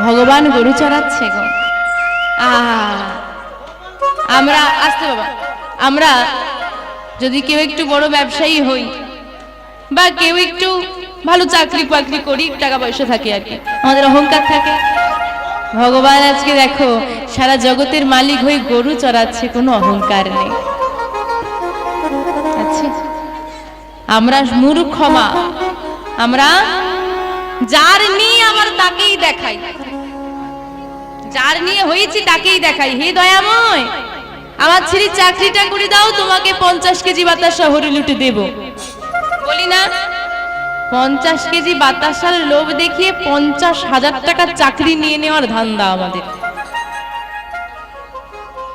ভগবান গরু চড়াচ্ছে গো। আমরা আসতে বাবা, আমরা যদি কেউ একটু বড় ব্যবসায়ী হই বা কেউ একটু ভালো চাকরি বাকরি করি, টাকা পয়সা থাকে আর কি, আমাদের অহংকার থাকে। ভগবান আজকে দেখো সারা জগতের মালিক হয়ে গরু চড়াচ্ছে, কোনো অহংকার নেই। আচ্ছা, আমরা মূর্খ মা, আমরা যার নিয়ে আমার তাকেই দেখাই, যার নিয়ে হয়েছি তাকেই দেখাই। হে দয়াময়, আমার ছেলে চাকরিটা করে দাও, তোমাকে 50 কেজি বাতাসা হরি লুটে দেব। বলি না? 50 কেজি বাতাসার লোভ দেখিয়ে 50,000 টাকার চাকরি নিয়ে নেওয়ার ধান্দা আমাদের।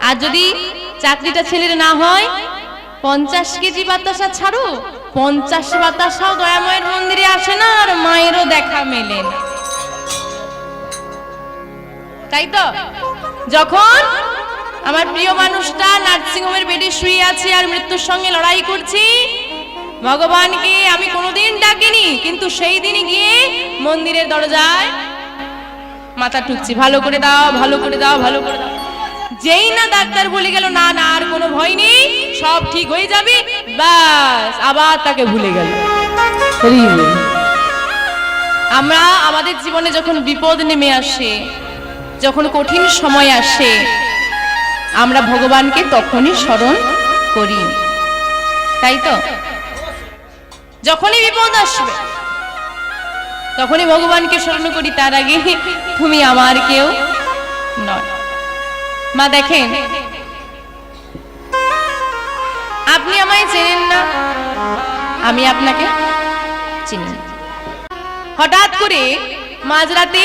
আর যদি চাকরিটা ছেলের না হয়, 50 কেজি বাতাসা ছাড়ো, 50 বাতাসাও দয়াময়ের মন্দিরে আসে না, আর মায়েরও দেখা মেলে না। তাই তো? যখন আমার প্রিয় মানুষটা নার্সিং হোমের বেডে শুয়ে আছে আর মৃত্যুর সঙ্গে লড়াই করছি, ভগবানকে আমি কোনোদিন ডাকিনি, কিন্তু সেই দিনই গিয়ে মন্দিরের দরজায় মাথা ঠুকছি, ভালো করে দাও, ভালো করে দাও, ভালো করে দাও। যেই না ডাক্তার বলে গেল না না আর কোনো ভয় নেই, সব ঠিক হয়ে যাবে, বাস আবার তাকে ভুলে গেল। আমরা আমাদের জীবনে যখন বিপদ নেমে আসে, যখন কঠিন সময় আসে, আমরা ভগবানকে তখনই স্মরণ করি, তাই তো? যখনই বিপদ আসবে তখনই ভগবানকে স্মরণ করি, তার আগে তুমি আমার কেউ নয়। মা দেখেন, আপনি আমায় চেনেন না, আমি আপনাকে চিনি না। হঠাৎ করে মাঝরাতে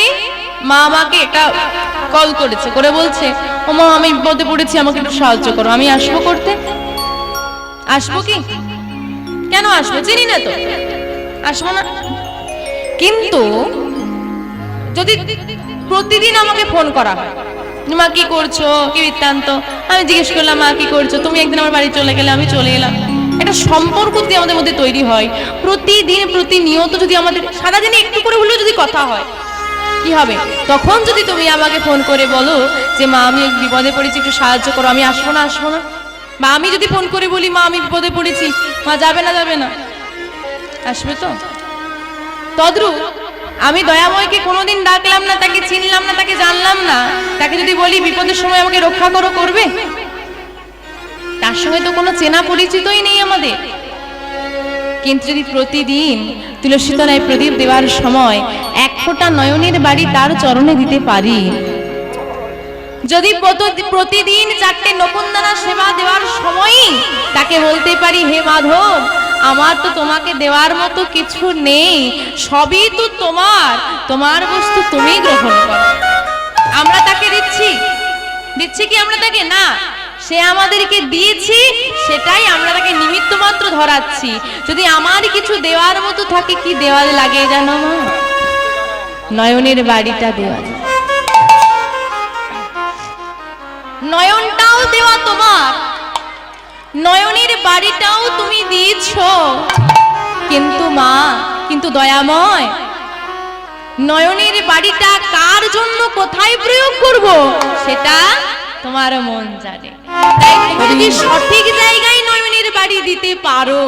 মা আমাকে একটা কল করেছে, করে বলছে, ও মা আমি বিপদে পড়েছি, আমাকে একটু সাহায্য করো। আমি আসবো করতে? আসবো কি? কেন আসবো? চিনি না তো, আসবো না। কিন্তু যদি প্রতিদিন আমাকে ফোন করা হয়, মা কি করছো, কি বৃত্তান্ত, আমি জিজ্ঞেস করলাম মা কি করছো, তুমি একদিন আমার বাড়ি চলে গেলে, আমি চলে এলাম, একটা সম্পর্ক যদি আমাদের মধ্যে তৈরি হয়, প্রতিদিন প্রতিনিয়ত যদি আমাদের সারাদিনে একটু করে হলেও যদি কথা হয়, কি হবে? তখন যদি তুমি আমাকে ফোন করে বলো যে মা আমি বিপদে পড়েছি, একটু সাহায্য করো, আমি আসবো না, আসবো না। বা আমি যদি ফোন করে বলি মা আমি বিপদে পড়েছি, মা যাবে না, যাবে না, আসবে তো? তদ্রূপ আমি দয়াময়কে কোনোদিন ডাকলাম না, তাকে চিনলাম না, তাকে জানলাম না, তাকে যদি বলি বিপদের সময় আমাকে রক্ষা করো, করবে? তার সঙ্গে তো কোনো চেনা পরিচিতই নেই আমাদের। কিন্তু যদি প্রতিদিন তুলসী তলায় প্রদীপ দেওয়ার সময় এক ফোঁটা নয়নের বাড়ি তার চরণে দিতে পারি, যদি প্রতিদিন 4টে নকুনদানা সেবা দেওয়ার সময়ই তাকে বলতে পারি, হে মাধব আমার তো তোমাকে দেওয়ার মতো কিছু নেই, সবই তো তোমার, তোমার বস্তু তুমি গ্রহণ করো, আমরা তাকে দিচ্ছি, দিচ্ছি কি আমরা তাকে? না, সে আমাদেরকে দিয়েছি, সেটাই আমরা তাকে নিমিত্ত মাত্র ধরাচ্ছি। যদি আমার কিছু দেওয়ার মতো থাকে, কি দেওয়ালে লাগে জানো মা? নয়নের বাড়িটা দেওয়ালে। নয়নটাও দেওয়া তোমার, নয়নের বাড়িটাও তুমি দিয়েছো, কিন্তু মা, কিন্তু দয়াময়, নয়নের বাড়িটা কার জন্য কোথায় প্রয়োগ করব সেটা তোমার মন জানে। তাই তুমি যদি সঠিক জায়গায় নয়নের বাড়ি দিতে পারো,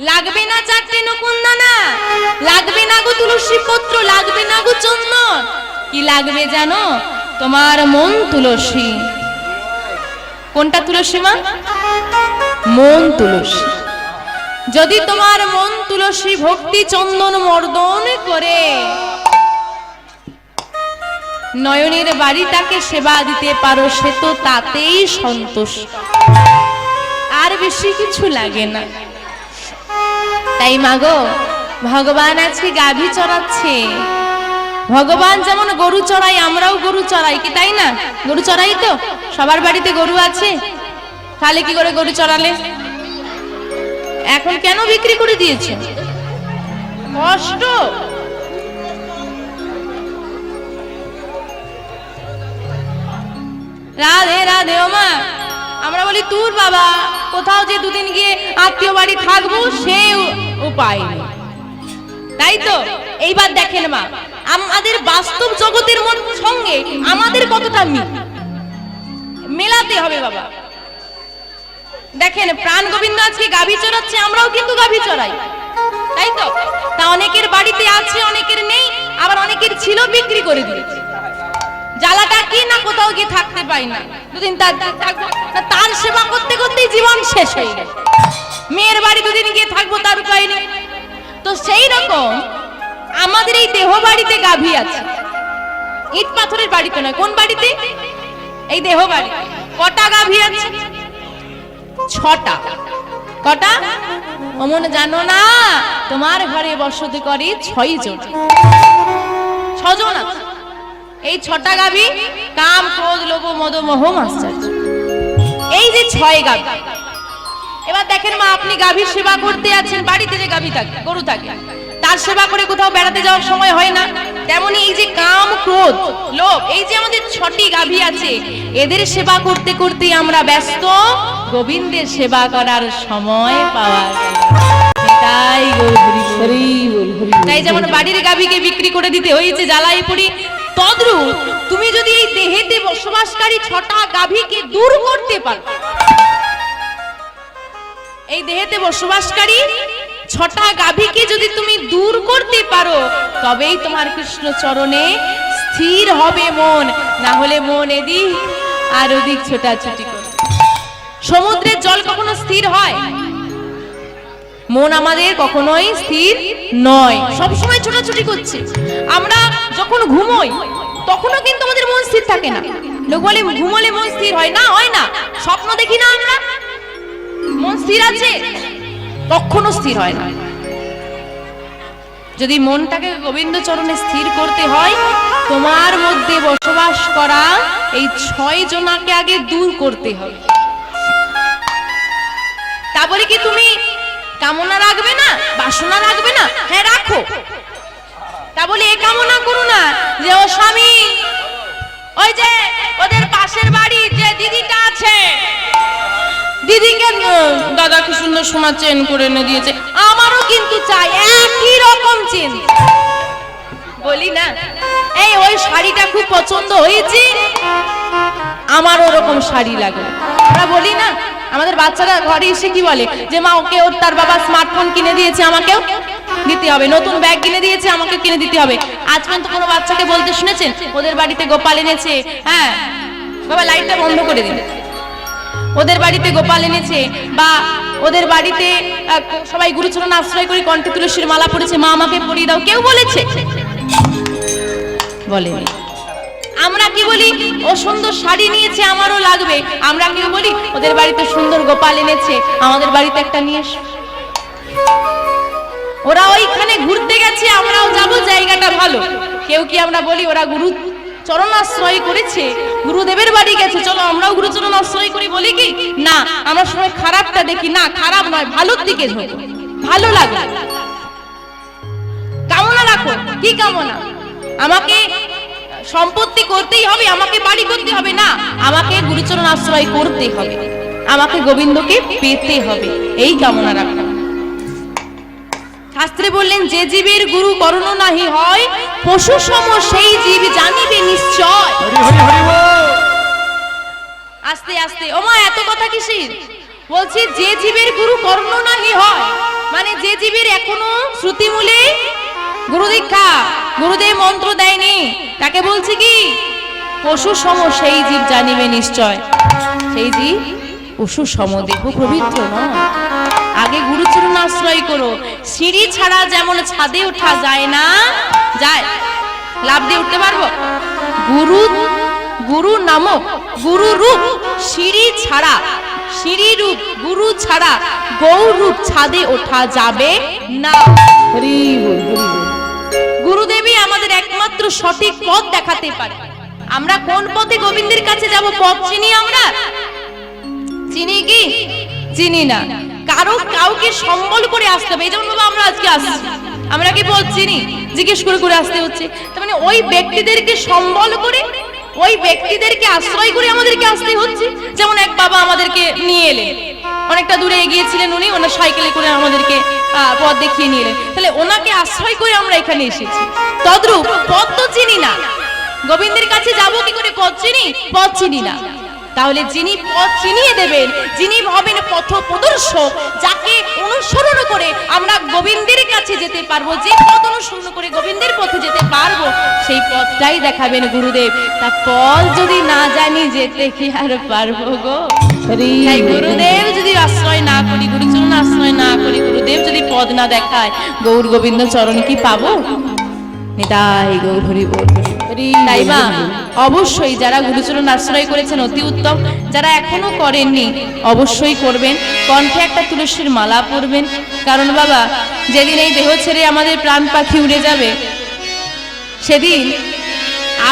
লাগবে না 4টে নকুনদানা, লাগবে না গো তুলসী পত্র, লাগবে না গো চন্দন, কি লাগবে জানো? তোমার মন তুলসী। কোনটা তুলসী মা? মন তুলসী। যদি তোমার মন তুলসী ভক্তি চন্দন মর্দন করে নয়নের বাড়িটাকে সেবা দিতে পারো, সে তো তাতেই সন্তোষ, আর বেশি কিছু লাগে না। তাই মাগো, ভগবান আজকে গাভী চড়াচ্ছে। ভগবান যেমন গরু চড়াই, আমরাও গরু চড়াই, কি তাই না? গরু চড়াই তো, সবার বাড়িতে গরু আছে। তাহলে কি করে গরু চড়ালে? এখন কেন বিক্রি করে দিয়েছে? কষ্ট। রাধে রাধে। ও মা, আমরা বলি তোর বাবা, কোথাও যে দুদিন গিয়ে আত্মীয় বাড়ি থাকবো সে উপায় নেই, তাই তো? এইবার দেখেন মা, আমাদের বাস্তব জগতের সঙ্গে আমাদের কতটা মেলাতে হবে বাবা। দেখেন প্রাণ গোবিন্দ আজকে গাভী চড়াচ্ছে, আমরাও কিন্তু গাভী চড়াই, তাই তো? তা অনেকের বাড়িতে আছে, অনেকের নেই, আবার অনেকের ছিল বিক্রি করে দিয়েছে। জ্বালাটা কি না কোথাও গিয়ে থাকতে পাই না, দুদিন তার সেবা করতে করতেই জীবন শেষ হয়ে গেল। মেয়ের বাড়ি দুদিন গিয়ে থাকবো তার উপায় নেই। তো সেই রকম আমাদের এই দেহ বাড়িতে গাভী আছে, ইট পাথরের বাড়িতে নয়। কোন বাড়িতে? এই দেহ বাড়ি। কটা গাভী আছে? 6টা। কটা? অমন জানো না, তোমার ঘরে বসতি করে 6 জন। 6 জন আছে। এই 6টা গাভী কাম ক্রোধ লোভ মদ মোহ মাশ্চর্য, এই যে 6 গাভী। এবার দেখেন মা, আপনি গাভীর সেবা করতে আছেন, বাড়িতে যে গাভী থাকে, গরু থাকে, তার সেবা করে কোথাও বেড়াতে যাওয়ার সময় হয় না। তেমনি এই যে কাম ক্রোধ লোভ, এই যে আমাদের 6টি গাভী আছে, এদের সেবা করতে করতে আমরা ব্যস্ত, গোবিন্দের সেবা করার সময় পাওয়া গেল। তাই তাই যেমন বাড়ির গাভীকে বিক্রি করে দিতে হয়েছে জ্বালাই পড়ি, তদ্রূপ তুমি যদি এই দেহেতে বসবাসকারী 6টা গাভীকে দূর করতে পারো, এই দেহেতে বসবাসকারী 6টা গাভীকে যদি তুমি দূর করতে পারো, তবেই তোমার কৃষ্ণ চরণে স্থির হবে মন, না হলে মন এদিক আর ওদিক ছোটাছুটি করে। সমুদ্রের জল কখনো স্থির হয়? মন আমাদের কখনোই স্থির নয়, সবসময় ছোটাছুটি করছে। আমরা যখন ঘুমোই তখনও কিন্তু আমাদের মন স্থির থাকে না। লোক বলে ঘুমোলে মন স্থির হয় না, হয় না। স্বপ্ন দেখি না আমরা, মন স্থির আছে? কখনো স্থির হয় না। যদি মনটাকে গোবিন্দ চরণে স্থির করতে হয়, তোমার মধ্যে বসবাস করা এই 6 জনাকে আগে দূর করতে হবে। তারপরে কি তুমি কামনা রাখবে না, বাসনা রাখবে না? হ্যাঁ রাখো। তা বলে এ কামনা করো না যে ও স্বামী, ওই যে ওদের পাশের বাড়ি যে দিদিটা আছে, দিদিকে দাদা কি সুন্দর সোনা চেন করে এনে দিয়েছে, আমারও কিন্তু চাই একই রকম চেন। বলি না, এই ওই শাড়িটা খুব পছন্দ হয়েছে, আমার ওরকম শাড়ি লাগবে। আমরা বলি না, আমাদের বাচ্চারা ঘরে এসে কি বলে যে মা ওকে ওর তার বাবা স্মার্টফোন কিনে দিয়েছে, আমাকেও দিতে হবে, নতুন ব্যাগ কিনে দিয়েছে, আমাকে কিনে দিতে হবে। আজ পর্যন্ত কোনো বাচ্চাকে বলতে শুনেছেন ওদের বাড়িতে গোপাল এনেছে? হ্যাঁ বাবা লাইটটা বন্ধ করে দিন। ওদের বাড়িতে গোপাল এনেছে, বা ওদের বাড়িতে সবাই গুরুচরণ আশ্রয় করে কণ্ঠে তুলসীর মালা পড়েছে, মা আমাকে পরিয়ে দাও, কেউ বলেছে? বলেনি। আমরা কি বলি ও সুন্দর শাড়ি নিয়েছে, আমারও লাগবে। আমরা কেউ বলি ওদের বাড়িতে সুন্দর গোপাল এনেছে, আমাদের বাড়িতে একটা নিয়ে এসো। ওরা ওইখানে ঘুরতে গেছে, আমরাও যাব, জায়গাটা ভালো। কেউ কি আমরা বলি ওরা গুরু চরণ আশ্রয় করেছে, গুরুদেবের বাড়ি গেছে, চলো আমরাও গুরুচরণ আশ্রয় করি? বলি কি না, আমরা সময় খারাপটা দেখি না, খারাপ নয়, ভালোর দিকে ঝোঁকো, ভালো লাগে। কামনা রাখো। কি কামনা? আমাকে সম্পত্তি করতেই হবে, আমাকে বাড়ি করতে হবে না, আমাকে গুরুচরণ আশ্রয় করতে হবে, আমাকে গোবিন্দকে পেতে হবে, এই কামনা রাখো। শাস্ত্রে বললেন যে জীবের গুরু করণ নাহি হয়, পশু সম সেই জীব জানিবে নিশ্চয়। আস্তে আস্তে। ও মা এত কথা কিসের? বলছি যে জীবের গুরু করণ নাহি হয়, মানে যে জীবের এখনো শ্রুতিমূলে গুরু দীক্ষা, গুরুদেব মন্ত্র দেয়নি, তাকে বলছি কি পশু সম সেই জীব জানিবে নিশ্চয়। সেই জীব পশু সম, দেহ পবিত্র নয়। আগে গুরুচরণ আশ্রয় করো। সিঁড়ি ছাড়া যেমন ছাদে ওঠা যায় না, যায় লাভ দিয়ে উঠতে পারবো? গুরু নামক গুরু রূপ সিঁড়ি ছাড়া, সিঁড়ি রূপ গুরু ছাড়া গৌর রূপ ছাদে ওঠা যাবে না। গুরুদেবই আমাদের একমাত্র সঠিক পথ দেখাতে পারে। আমরা কোন পথে গোবিন্দের কাছে যাব, পথ চিনি আমরা? চিনি কি? চিনি না। কাউকে সম্বল করে আসতে হবে। এই যেমন বাবা আমরা আজকে আসছি, আমরা কি পথ চিনি? জিজ্ঞেস করে করে আসতে হচ্ছে। তার মানে ওই ব্যক্তিদেরকে সম্বল করে, ওই ব্যক্তিদেরকে আশ্রয় করে আমাদেরকে আসতে হচ্ছে। যেমন এক বাবা আমাদেরকে নিয়ে এলেন, অনেকটা দূরে এগিয়েছিলেন উনি, ওনার সাইকেলে করে আমাদেরকে পথ দেখিয়ে নিয়ে এলেন, তাহলে ওনাকে আশ্রয় করে আমরা এখানে এসেছি। তদ্রূপ পথ তো চিনি না, পথ চিনি? পথ চিনি না। তাহলে যিনি পথ চিনিয়ে দেবেন, যিনি হবেন পথ প্রদর্শক, যাকে অনুসরণ করে আমরা গোবিন্দের কাছে যেতে পারবো, যে পথ অনুসরণ করে গোবিন্দের পথে যেতে পারবো, সেই পথটাই দেখাবেন গুরুদেব। তা পথ যদি না জানি যেতে কি আর পারবো গো? তাই গুরুদেব যদি আশ্রয় না করি, গুরুচরণ আশ্রয় না করি, গুরুদেব যদি পদ না দেখায়, গৌর গোবিন্দ চরণ কি পাবো? নিতাই গৌর হরি বল। তাই মা অবশ্যই যারা গুরুচরণ আশ্রয় করেছেন অতি উত্তম, যারা এখনো করেননি অবশ্যই করবেন। কণ্ঠে একটা তুলসীর মালা পরবেন, কারণ বাবা যেদিন এই দেহ ছেড়ে আমাদের প্রাণ পাখি উড়ে যাবে, সেদিন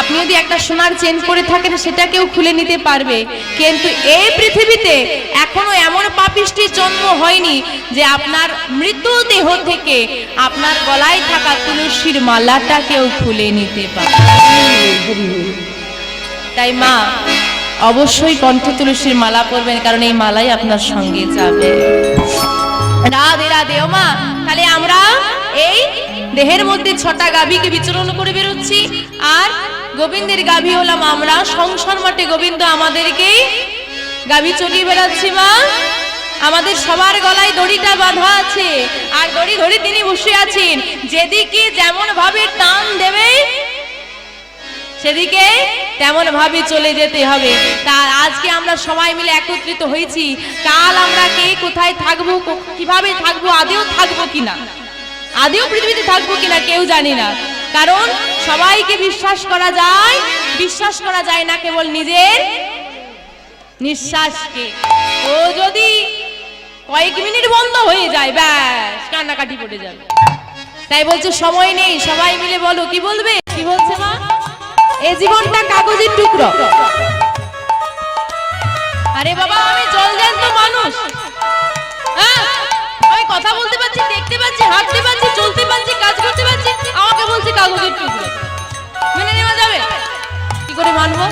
আপনি যদি একটা সোনার চেন পরে থাকেন সেটা কেউ খুলে নিতে পারবে, কিন্তু এই পৃথিবীতে এখনো এমন পাপিষ্টির জন্ম হয়নি যে আপনার মৃত্যু দেহ থেকে আপনার গলায় থাকা তুলসীর মালাটা কেউ খুলে নিতে পারে। তাই মা অবশ্যই কণ্ঠে তুলসীর মালা পরবেন, কারণ এই মালাই আপনার সঙ্গে যাবে। রাধে রাধে। ও মা, তাহলে আমরা এই দেহের মধ্যে 6টা গাভীকে বিচরণ করে বেরোচ্ছি, আর গোবিন্দের গাভী হলাম আমরা। সংসার মাঠে গোবিন্দ আমাদেরকেই গাভী চলিয়ে বেড়াচ্ছি। মা আমাদের সবার গলায় দড়িটা বাঁধা আছে, আর দড়ি ধরে তিনি বসে আছেন। যেদিকে যেমন ভাবে টান দেবে সেদিকে তেমন ভাবে চলে যেতে হবে। তা আজকে আমরা সবাই মিলে একত্রিত হয়েছি, কাল আমরা কে কোথায় থাকবো, কিভাবে থাকবো, আদেও থাকবো কিনা, আদেও পৃথিবীতে থাকবো কিনা কেউ জানি না। কারণ সবাইকে বিশ্বাস করা যায়, বিশ্বাস করা যায় না কেবল নিজের নিঃশ্বাসকে। ও যদি কয়েক মিনিট বন্ধ হয়ে যায়, ব্যাস কান্নাকাটি পড়ে যাবে। তাই বলছে সময় নেই, সবাই মিলে বলো কি বলবে? কি বলছে মা? এই জীবনটা কাগজের টুকরো। আরে বাবা আমি জলজ্যান্ত মানুষ, হ্যাঁ আমি কথা বলতে পারছি, দেখতে পাচ্ছি, হাঁটতে পারছি, চলতে পারছি, কাজ করতে পারছি, আমাকে বলছে কাগজের টুকরো। মেনে নেওয়া যাবে? কি করে মানবো?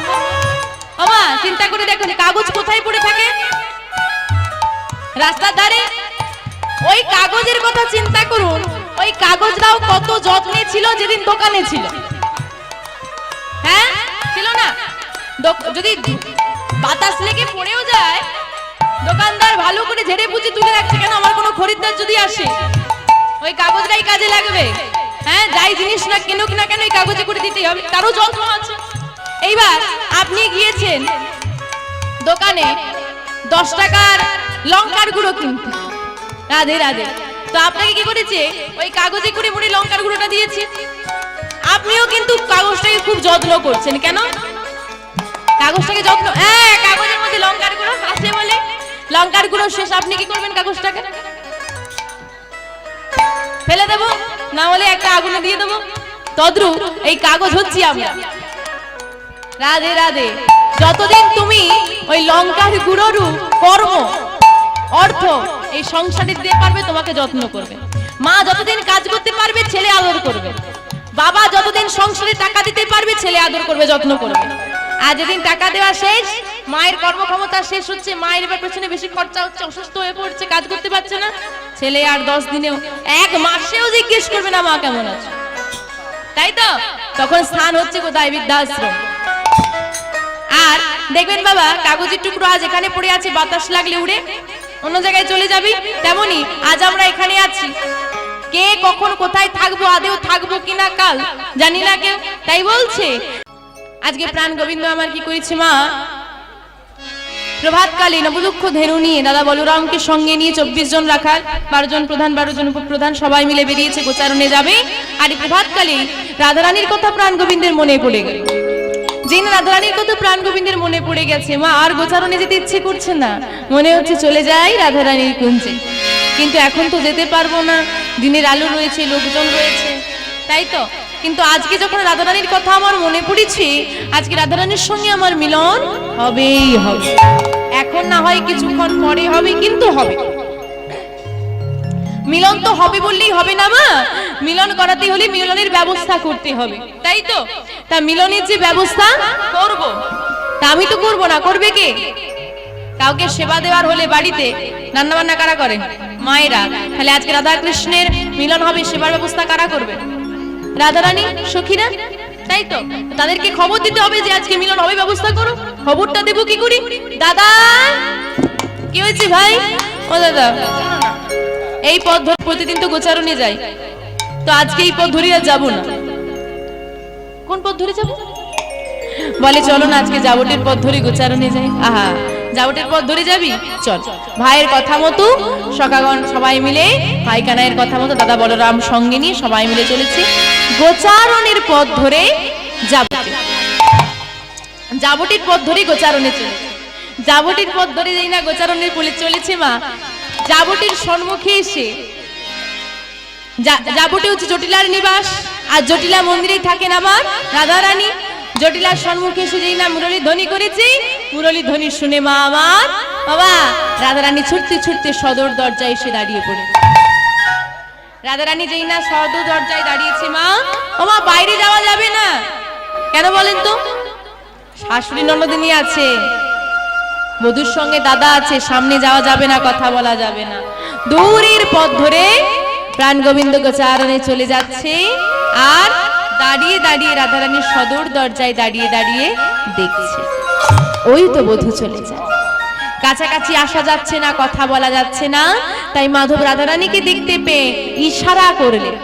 বাবা চিন্তা করে দেখুন, কাগজ কোথায় পড়ে থাকে? রাস্তার ধারে। ওই কাগজের কথা চিন্তা করুন, ওই কাগজটাও কত যত্নে ছিল যেদিন দোকানে ছিল। হ্যাঁ ছিল না? যদি বাতাস লেগে পড়েও যায়, দোকানদার ভালো করে ঝেড়ে বুঝে তুলে রাখছে, কেন আমার কোনো খরিদ্দার যদি আসে ওই কাগজটাই কাজে লাগবে। হ্যাঁ যাই জিনিস না কিনুক না কেন ওই কাগজে করে দিতেই হবে, তারও যত্ন আছে। এইবার আপনি গিয়েছেন দোকানে 10 টাকার লঙ্কার গুঁড়ো কিনতে, রাধে রাধে, তো আপনাকে কি করেছে? ওই কাগজে করে মুড়ে লঙ্কার গুঁড়োটা দিয়েছে। আপনিও কিন্তু কাগজটাকে খুব যত্ন করছেন, কেন? কাগজটাকে যত্ন, হ্যাঁ কাগজের মধ্যে লঙ্কার গুঁড়ো আছে বলে লঙ্কার গুঁড়ো শেষ, আপনি কি করবেন? কাগজটাকে ফেলে দেবো, না হলে একটা আগুনে দিয়ে দেবো। তদ্রূপ এই কাগজ হচ্ছি আমরা। রাধে রাধে। যতদিন তুমি ওই লঙ্কার গুঁড়োর কর্ম অর্থ এই সংসারে দিতে পারবে, তোমাকে যত্ন করবে। মা যতদিন কাজ করতে পারবে, ছেলে আদর করবে। বাবা যতদিন সংসারে টাকা দিতে পারবে, ছেলে আদর করবে, যত্ন করবে। আর যেদিন টাকা দেওয়া শেষ, মায়ের কর্মক্ষমতা শেষ হচ্ছে, মায়ের এবার পেছনে বেশি খরচা হচ্ছে, অসুস্থ হয়ে পড়ছে, কাজ করতে পারছে না, ছেলে আর 10 দিনেও 1 মাসেও জিজ্ঞেস করবে না মা কেমন আছে, তাই তো? তখন স্থান হচ্ছে কোথায়? বৃদ্ধাশ্রম। আর দেখবেন বাবা কাগজের টুকরো আজ এখানে পড়ে আছে, বাতাস লাগলে উড়ে অন্য জায়গায় চলে যাবি, তেমনি আজ আমরা এখানে আছি, কে কখন কোথায় থাকবো, আদেও থাকবো কিনা কাল জানি না কেউ। তাই বলছে আজকে প্রাণ গোবিন্দ আমার কি করেছে মা? প্রভাতকালে নবদুঃখ ধেনু নিয়ে দাদা বলরামকে সঙ্গে নিয়ে 24 জন রাখাল, 12 জন প্রধান, 12 জন উপপ্রধান, সবাই মিলে বেরিয়েছে গোচারণে যাবে। আর এই প্রভাতকালে রাধারানীর কথা প্রাণ গোবিন্দের মনে পড়ে গেল। যেন রাধারানীর কথা প্রাণ গোবিন্দের মনে পড়ে গেছে, মা আর গোচারণে যেতে ইচ্ছে করছে না, মনে হচ্ছে চলে যাই রাধারানীর কুঞ্জে। কিন্তু এখন তো যেতে পারবো না, দিনের আলো রয়েছে, লোকজন রয়েছে, তাই তো? কিন্তু আজকে যখন রাধারানীর কথা আমার মনে পড়েছে, আজকে রাধারানীর সঙ্গে আমার মিলন হবেই হবে। এখন না হয় কিছুক্ষণ পরে হবে, কিন্তু হবে। মিলন তো হবে বললেই হবে না মা, মিলন করাতে হলে মিলনের ব্যবস্থা করতে হবে, তাই তো? তা মিলনের যে ব্যবস্থা করব, তা আমি তো করব না, করবে কে? কাউকে সেবা দেওয়ার হলে বাড়িতে রান্না বান্না কারা করে? মায়েরা। তাহলে আজকে রাধা কৃষ্ণের মিলন হবে, সেবার ব্যবস্থা কারা করবে? রাধারানী, সখীরা। তাই তো, তাদেরকে খবর দিতে হবে যে আজকে মিলন হবে, ব্যবস্থা করো। খবরটা দেবো কি করি? দাদা, কি হয়েছে ভাই? ও দাদা, এই পথ ধরে প্রতিদিন তো গোচারণে যাই, তো আজকে এই পথ ধরে আর যাবো না। কোন পথ ধরে যাবো? বলে চলো না আজকে জাবটের পথ ধরে গোচারণে যাই। আহা, জাবটের পথ ধরে যাবি? চল। ভাইয়ের কথা মতো সখাগণ সবাই মিলে, ভাই কানাইয়ের কথা মতো দাদা বলরাম সঙ্গে নিয়ে সবাই মিলে চলেছি গোচারণের পথ ধরে জাবটে। জাবটির পথ ধরে গোচারণে চলেছে। জাবটির পথ ধরে যাই না গোচারণের পুলে চলেছে মা। জাবটির সম্মুখে এসে, জাবটে হচ্ছে জটিলার নিবাস, আর জটিলা মন্দিরেই থাকেন আমার রাধা রানী। জটিলার সম্মুখে এসে যেই না মুরলী ধ্বনি করেছি, মুরলী ধ্বনি শুনে মা আমার বাবা রাধারানী ছুটতে ছুটতে সদর দরজায় এসে দাঁড়িয়ে পড়ে। রাধারানী যেই না সদর দরজায় দাঁড়িয়েছে মা, ও মা বাইরে যাওয়া যাবে না। কেন বলেন তো? শাশুড়ি ননদিনী আছে, বধূর সঙ্গে দাদা আছে, সামনে যাওয়া যাবে না, কথা বলা যাবে না। দূরের পথ ধরে প্রাণ গোবিন্দ গোচারণে চলে যাচ্ছে, আর দাঁড়িয়ে দাঁড়িয়ে রাধারানীর সদর দরজায় দাঁড়িয়ে দাঁড়িয়ে দেখছে ওই তো বধূ চলে যায়। কাছাকাছি আসা যাচ্ছে না, কথা বলা যাচ্ছে না, তাই মাধব রাধারানীকে দেখতে পেয়ে ইশারা করলেন,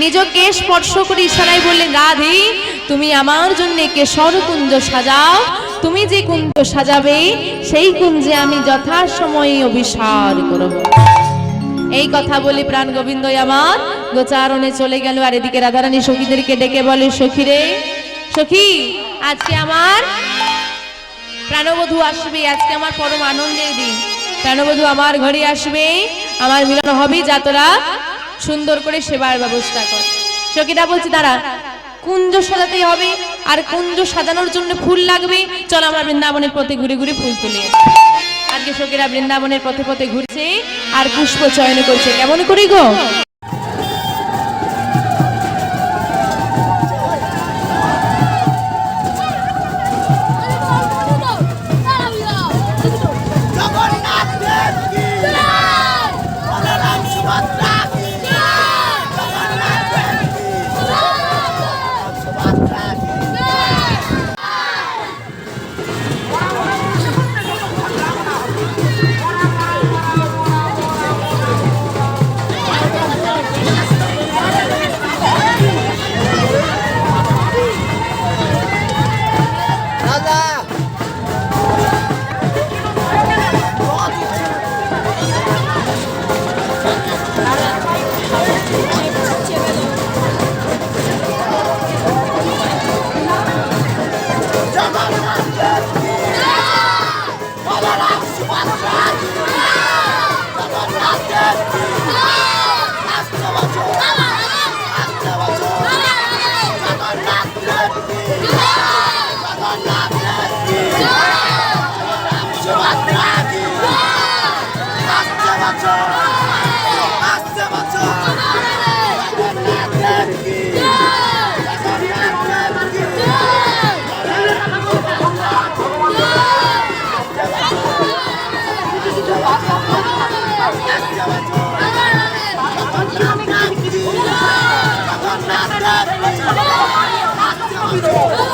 নিজকে স্পর্শ করে ইশারায় বললেন, রাধে তুমি আমার জন্য কেশর কুঞ্জ সাজাও, তুমি যে কুঞ্জ সাজাবে সেই কুঞ্জে আমি যথাসময়ে অভিসার করব। এই কথা বলে প্রাণ গোবিন্দ আমার গোচারণে চলে গেল। আর এদিকে রাধারানী সখীদেরকে ডেকে বলে, সখী রে সখী, আজকে আমার প্রাণবধূ আসবে, আজকে আমার পরম আনন্দের দিন। প্রাণবধূ আমার ঘরে আসবে, আমার মিলন হবে, যা তোরা সুন্দর করে সেবার ব্যবস্থা কর। সখীরা বলছে, দাঁড়া, কুঞ্জ সাজাতেই হবে, আর কুঞ্জ সাজানোর জন্য ফুল লাগবে, চল আমরা বৃন্দাবনের পথে ঘুরে ঘুরে ফুল তুলে। আজকে সখীরা বৃন্দাবনের পথে পথে ঘুরছে আর পুষ্প চয়ন করছে। কেমন করি গো? Oh,